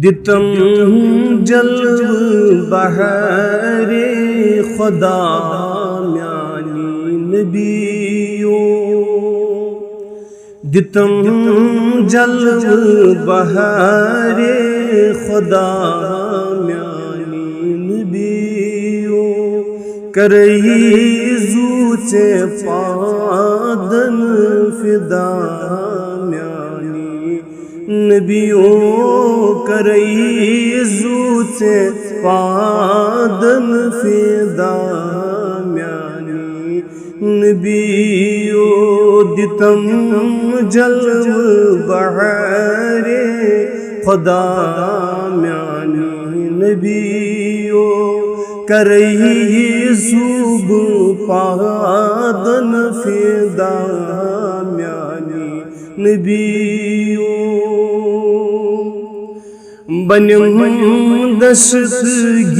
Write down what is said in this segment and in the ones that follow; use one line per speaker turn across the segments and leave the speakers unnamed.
दितम जल्व बहरे खुदा म्यानी नबियो दितम जल्व बहरे खुदा म्यानी नबियो करही जूचे पादन फिदा नबियों करई जूचे पादन फिदा म्यानी नबियों दितम जल्व बहरे खुदा म्यानी नबियों करई जूब पादन फिदा म्यानी नबियों बनिम दस्तगीरी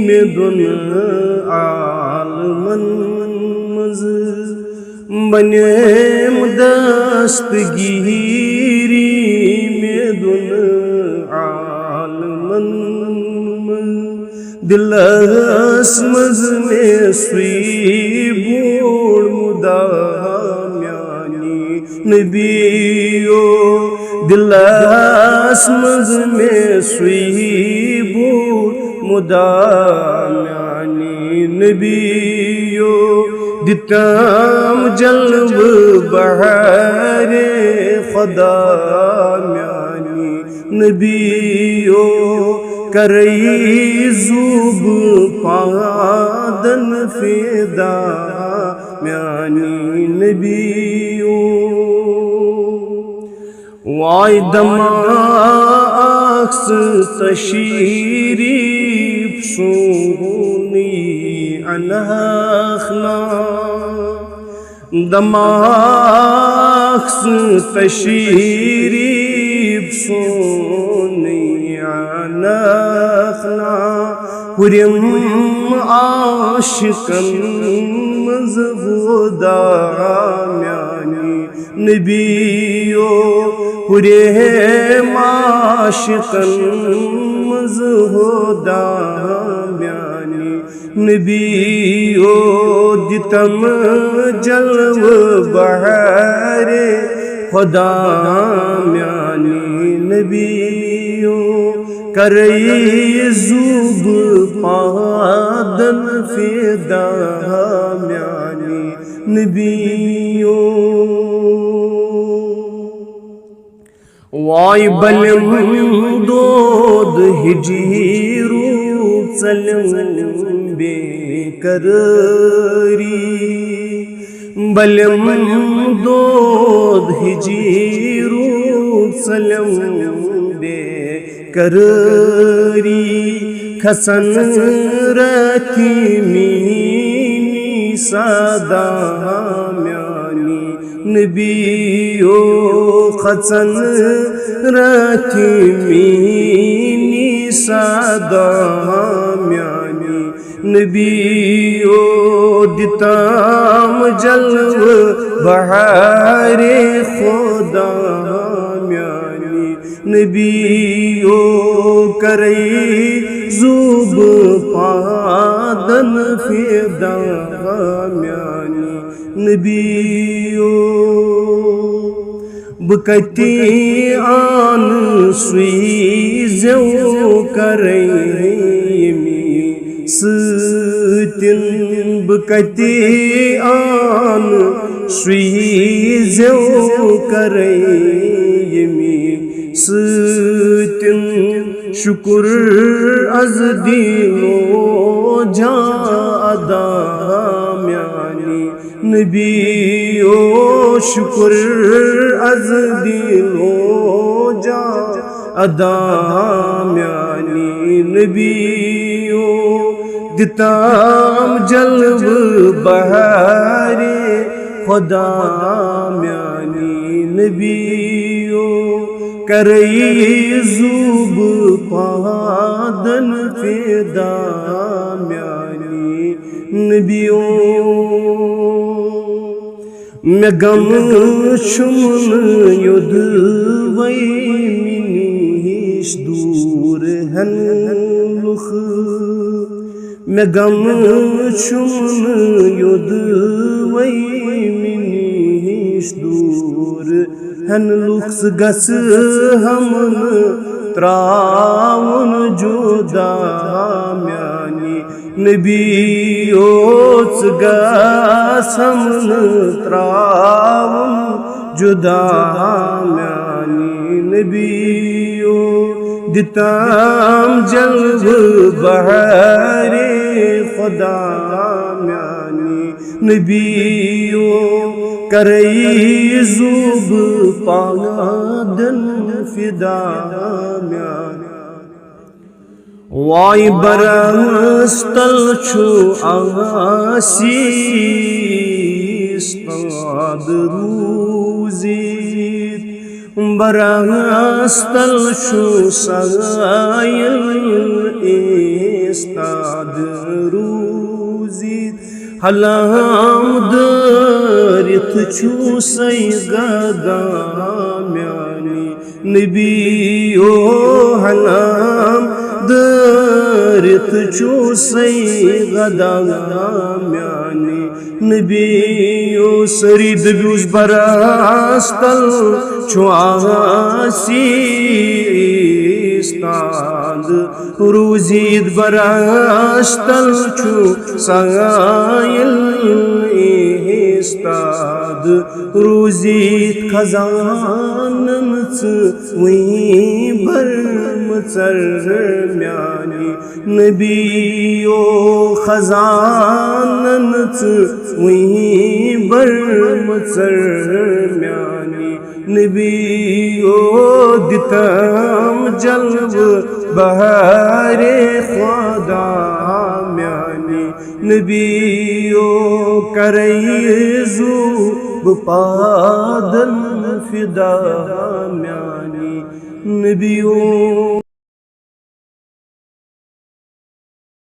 में दुन आलमन मज बनिम दस्तगीरी में दुन आलमन दिलस मज में सुई बोल मुदा नबियो दिलस मज में सुई बूर मुदा म्यानी नबियो दितम जल्व बहरे खुदा म्यानी नबियो करई जूब पादन फिदा म्यानी नबियो वाय दमाक्स तशरीफ सुनी अनखना दमाक्स तशरीफ सुनी अनखना हुरिम आशिकन मज़बूदा म्यानी नबियो हुरे माशिकन मज़बूदा म्यानी नबियो दितम जल्व बहरे खुदा म्यानी नबियो करई जूब पादन फिदा म्यानी नबियो वाय बलम दोद हिजीरू चलम बेकरारी बलम दोद हिजीरू चलम बेकरारी खसन रखी मीनी सादा म्यानी नबियो खसन रखी मीनी सादा म्यानी नबियो दितम जल्व बहरे खुदा म्यानी नबियो करई जूब पादन फिदा म्यानी नबियो बकती आन सुई जो करई मी सतिन बकती आन सुई जो करई मी सतिन शुक्र अज दिलो जा अदा म्यानी नबियो शुक्र अज दिलो जा अदा म्यानी नबियो दितम जल्व बहरे खुदा म्यानी नबियो करई जूब पादन फिदा म्यानी नबियो मैं गम शुमन युद्ध वै मिनी हन लुख मे गम छुन युद वै मिनिश दूर हन लुख गस हमन त्रावन जुदा म्यानी नबियो गस हमन त्रावन जुदा म्यानी नबियो दिताम जल्ब बहारे खुदा म्यानी नबियो करई जुब पादन फिदा म्यानी वाई बरस्तल छु आसीस्ताद रूजीत बरस्तल छु सायल इस्ताद रूजीत हलाम दरित छु सै गदा म्यानी नबियो हलाम दरित छु सै गदा म्यानी नबियो सरी दब्यूस बरस्तल छु आसीस्ताद रूजीत बरस्तल छु सायल इस्ताद रूजीत खजानन वही भरम चर म्यानी नबियो खजानन वही भरम चर म्यानी नबियो दितम जल्ब बहारे खुदा म्यानी नबियो करई जुब पादन फिदा म्यानी नबियो।